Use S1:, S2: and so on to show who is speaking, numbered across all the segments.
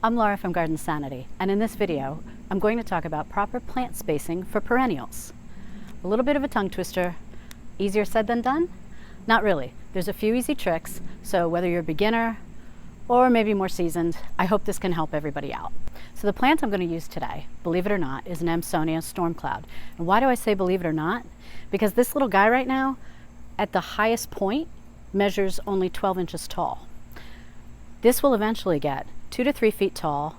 S1: I'm Laura from Garden Sanity, and in this video, I'm going to talk about proper plant spacing for perennials. A little bit of a tongue twister, easier said than done? Not really. There's a few easy tricks, so whether you're a beginner or maybe more seasoned, I hope this can help everybody out. So the plant I'm going to use today, believe it or not, is an Amsonia Storm Cloud. And why do I say believe it or not? Because this little guy right now, at the highest point, measures only 12 inches tall. This will eventually get 2 to 3 feet tall,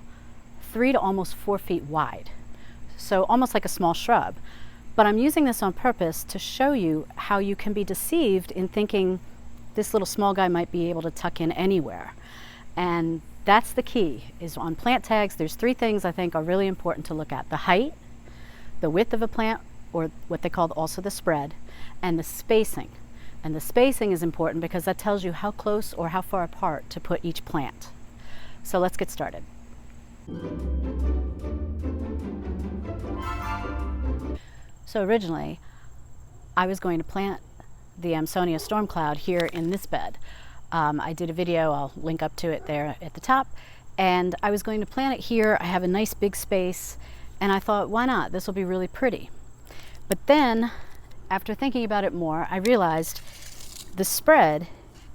S1: 3 to almost 4 feet wide. So almost like a small shrub. But I'm using this on purpose to show you how you can be deceived in thinking this little small guy might be able to tuck in anywhere. And that's the key, is on plant tags, there's 3 things I think are really important to look at. The height, the width of a plant, or what they call also the spread, and the spacing. And the spacing is important because that tells you how close or how far apart to put each plant. So let's get started. So originally, I was going to plant the Amsonia Storm Cloud here in this bed. I did a video, I'll link up to it there at the top, and I was going to plant it here. I have a nice big space, and I thought, why not? This will be really pretty. But then, after thinking about it more, I realized the spread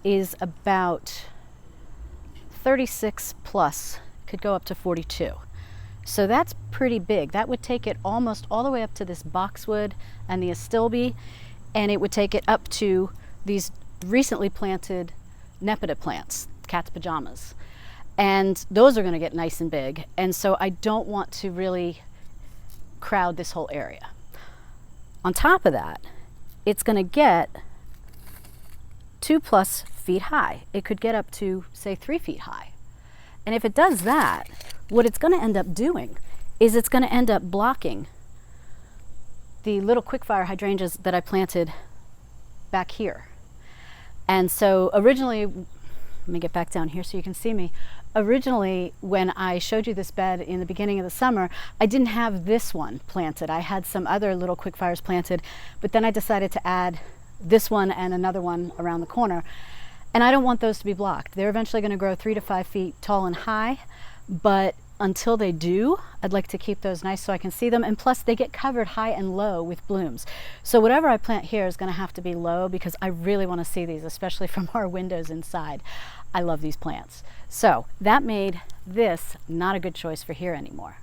S1: is about 36 plus, could go up to 42. So that's pretty big. That would take it almost all the way up to this boxwood and the astilbe, and it would take it up to these recently planted nepeta plants, cat's pajamas. And those are going to get nice and big, and so I don't want to really crowd this whole area. On top of that, it's going to get 2+ feet high. It could get up to, say, 3 feet high. And if it does that, what it's going to end up doing is it's going to end up blocking the little quickfire hydrangeas that I planted back here. And so originally, let me get back down here so you can see me. Originally, when I showed you this bed in the beginning of the summer, I didn't have this one planted. I had some other little quickfires planted, but then I decided to add this one and another one around the corner. And I don't want those to be blocked. They're eventually going to grow 3 to 5 feet tall and high, but until they do, I'd like to keep those nice so I can see them. And plus, they get covered high and low with blooms. So whatever I plant here is going to have to be low because I really want to see these, especially from our windows inside. I love these plants. So that made this not a good choice for here anymore.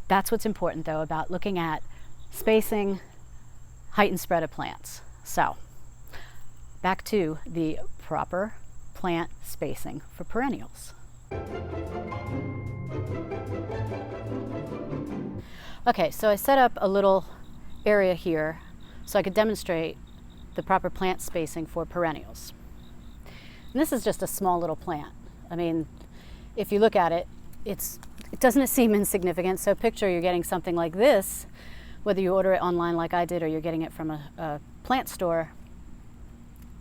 S1: That's what's important, though, about looking at spacing, height, and spread of plants. So back to the proper plant spacing for perennials. Okay, so I set up a little area here so I could demonstrate the proper plant spacing for perennials. And this is just a small little plant. I mean, if you look at it, it doesn't seem insignificant. So picture you're getting something like this, whether you order it online like I did or you're getting it from a plant store.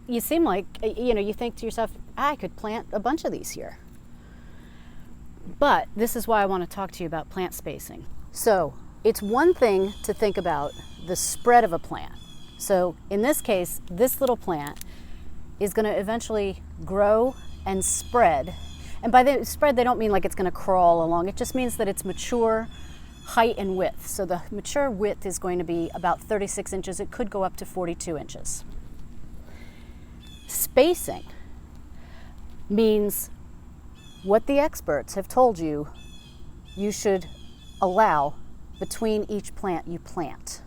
S1: You seem like, you think to yourself, I could plant a bunch of these here. But this is why I want to talk to you about plant spacing. So it's one thing to think about the spread of a plant. So in this case, this little plant is going to eventually grow and spread. And by the spread, they don't mean like it's going to crawl along. It just means that it's mature height and width. So the mature width is going to be about 36 inches. It could go up to 42 inches. Spacing means what the experts have told you you should allow between each plant you plant.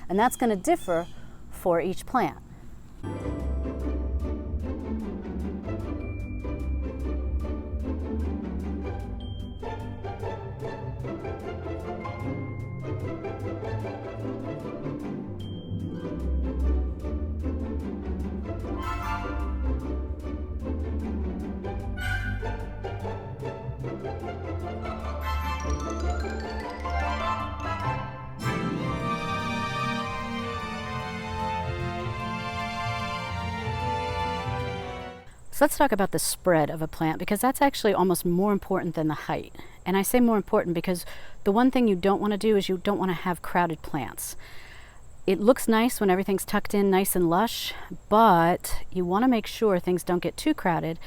S1: And that's going to differ for each plant. So let's talk about the spread of a plant, because that's actually almost more important than the height. And I say more important because the one thing you don't want to do is you don't want to have crowded plants. It looks nice when everything's tucked in nice and lush, but you want to make sure things don't get too crowded.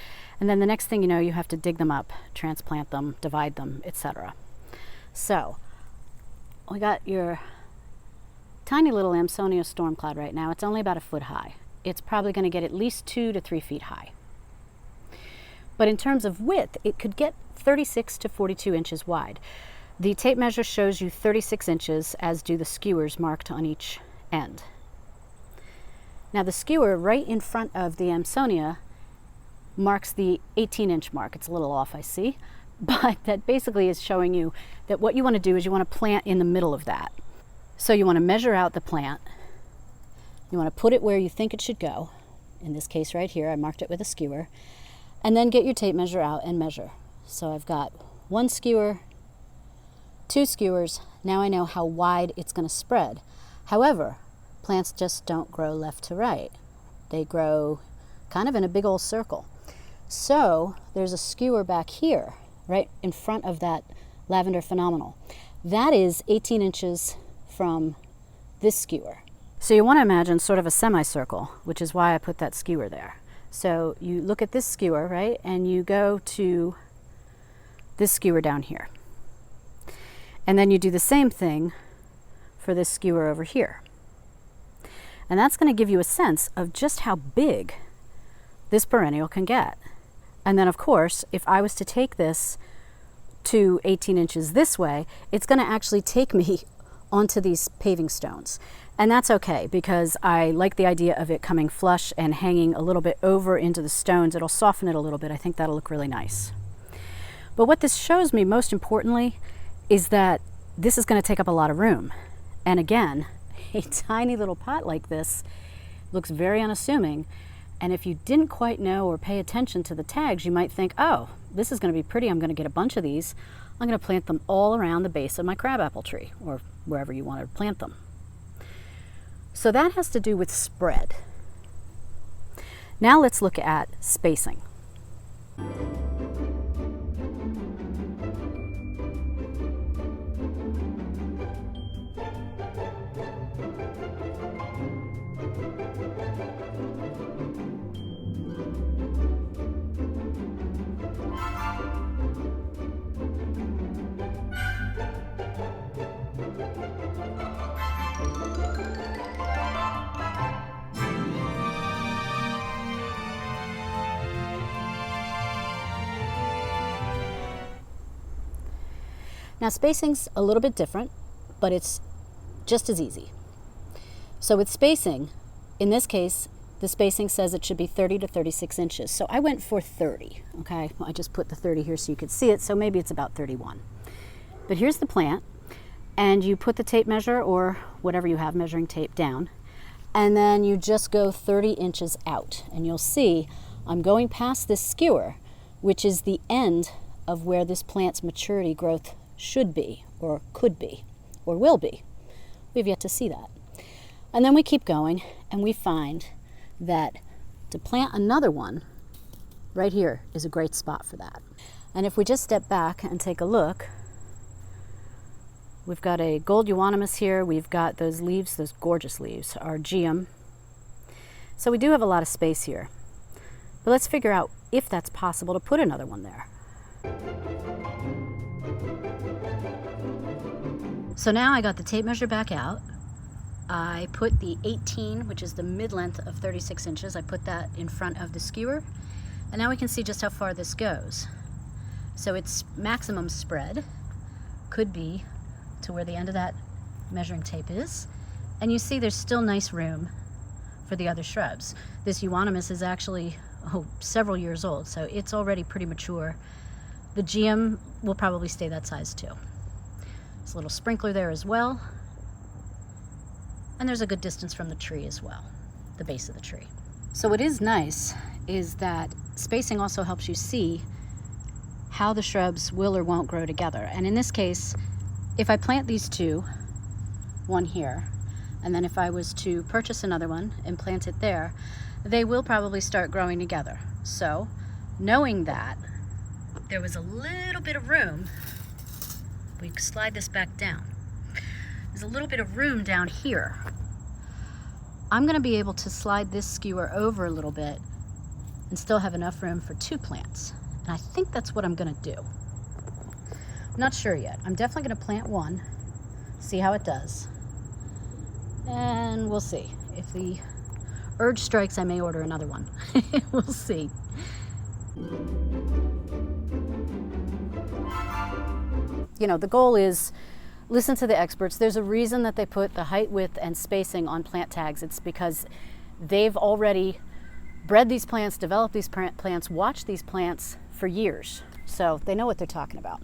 S1: And then the next thing you know, you have to dig them up, transplant them, divide them, etc. So we got your tiny little Amsonia Storm Cloud right now. It's only about 1 foot high. It's probably going to get at least 2 to 3 feet high. But in terms of width, it could get 36 to 42 inches wide. The tape measure shows you 36 inches, as do the skewers marked on each end. Now the skewer right in front of the Amsonia marks the 18-inch mark. It's a little off, I see, but that basically is showing you that what you want to do is you want to plant in the middle of that. So you want to measure out the plant. You want to put it where you think it should go. In this case right here, I marked it with a skewer. And then get your tape measure out and measure. So I've got 1 skewer, 2 skewers. Now I know how wide it's going to spread. However, plants just don't grow left to right. They grow kind of in a big old circle. So there's a skewer back here, right in front of that lavender phenomenal. That is 18 inches from this skewer. So you want to imagine sort of a semicircle, which is why I put that skewer there. So you look at this skewer, right, and you go to this skewer down here. And then you do the same thing for this skewer over here. And that's going to give you a sense of just how big this perennial can get. And then, of course, if I was to take this to 18 inches this way, it's going to actually take me onto these paving stones. And that's okay, because I like the idea of it coming flush and hanging a little bit over into the stones. It'll soften it a little bit. I think that'll look really nice. But what this shows me most importantly is that this is going to take up a lot of room. And again, a tiny little pot like this looks very unassuming. And if you didn't quite know or pay attention to the tags, you might think, oh, this is going to be pretty. I'm going to get a bunch of these. I'm going to plant them all around the base of my crabapple tree, or wherever you want to plant them. So that has to do with spread. Now let's look at spacing. Now spacing's a little bit different, but it's just as easy. So with spacing, in this case, the spacing says it should be 30 to 36 inches. So I went for 30, okay? I just put the 30 here so you could see it, so maybe it's about 31. But here's the plant, and you put the tape measure or whatever you have measuring tape down, and then you just go 30 inches out. And you'll see I'm going past this skewer, which is the end of where this plant's maturity growth should be, or could be, or will be. We've yet to see that. And then we keep going, and we find that to plant another one, right here is a great spot for that. And if we just step back and take a look, we've got a gold euonymus here. We've got those leaves, those gorgeous leaves, our geum. So we do have a lot of space here. But let's figure out if that's possible to put another one there. So now I got the tape measure back out. I put the 18, which is the mid-length of 36 inches, I put that in front of the skewer. And now we can see just how far this goes. So its maximum spread could be to where the end of that measuring tape is. And you see there's still nice room for the other shrubs. This euonymus is actually several years old, so it's already pretty mature. The geum will probably stay that size too. There's a little sprinkler there as well. And there's a good distance from the tree as well, the base of the tree. So what is nice is that spacing also helps you see how the shrubs will or won't grow together. And in this case, if I plant these two, one here, and then if I was to purchase another one and plant it there, they will probably start growing together. So knowing that there was a little bit of room, we slide this back down. There's a little bit of room down here. I'm going to be able to slide this skewer over a little bit and still have enough room for 2 plants. And I think that's what I'm gonna do. I'm not sure yet. I'm definitely gonna plant one, see how it does. And we'll see. If the urge strikes, I may order another one. We'll see. You know, the goal is listen to the experts. There's a reason that they put the height, width, and spacing on plant tags. It's because they've already bred these plants, developed these plants, watched these plants for years. So they know what they're talking about.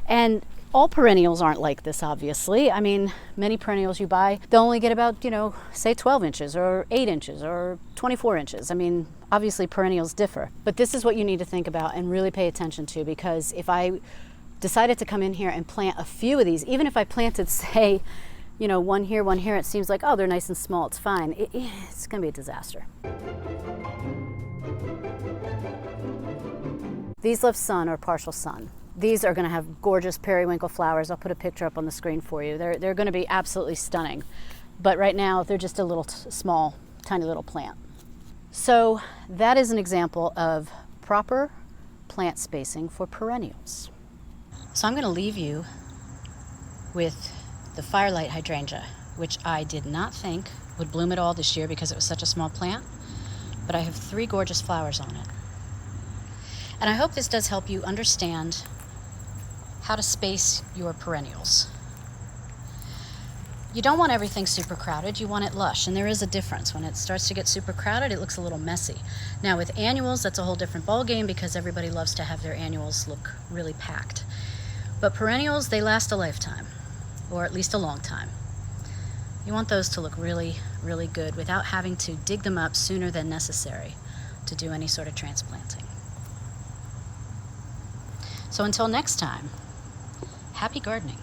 S1: And all perennials aren't like this, obviously. I mean, many perennials you buy, they'll only get about, you know, say 12 inches or 8 inches or 24 inches. I mean, obviously perennials differ. But this is what you need to think about and really pay attention to, because if I decided to come in here and plant a few of these, even if I planted, say, you know, one here, it seems like, oh, they're nice and small, it's fine. It's gonna be a disaster. These love sun or partial sun. These are gonna have gorgeous periwinkle flowers. I'll put a picture up on the screen for you. They're gonna be absolutely stunning. But right now, they're just a little small, tiny little plant. So that is an example of proper plant spacing for perennials. So I'm gonna leave you with the Firelight hydrangea, which I did not think would bloom at all this year because it was such a small plant, but I have 3 gorgeous flowers on it. And I hope this does help you understand how to space your perennials. You don't want everything super crowded, you want it lush, and there is a difference. When it starts to get super crowded, it looks a little messy. Now with annuals, that's a whole different ballgame because everybody loves to have their annuals look really packed. But perennials, they last a lifetime, or at least a long time. You want those to look really, really good without having to dig them up sooner than necessary to do any sort of transplanting. So until next time, happy gardening.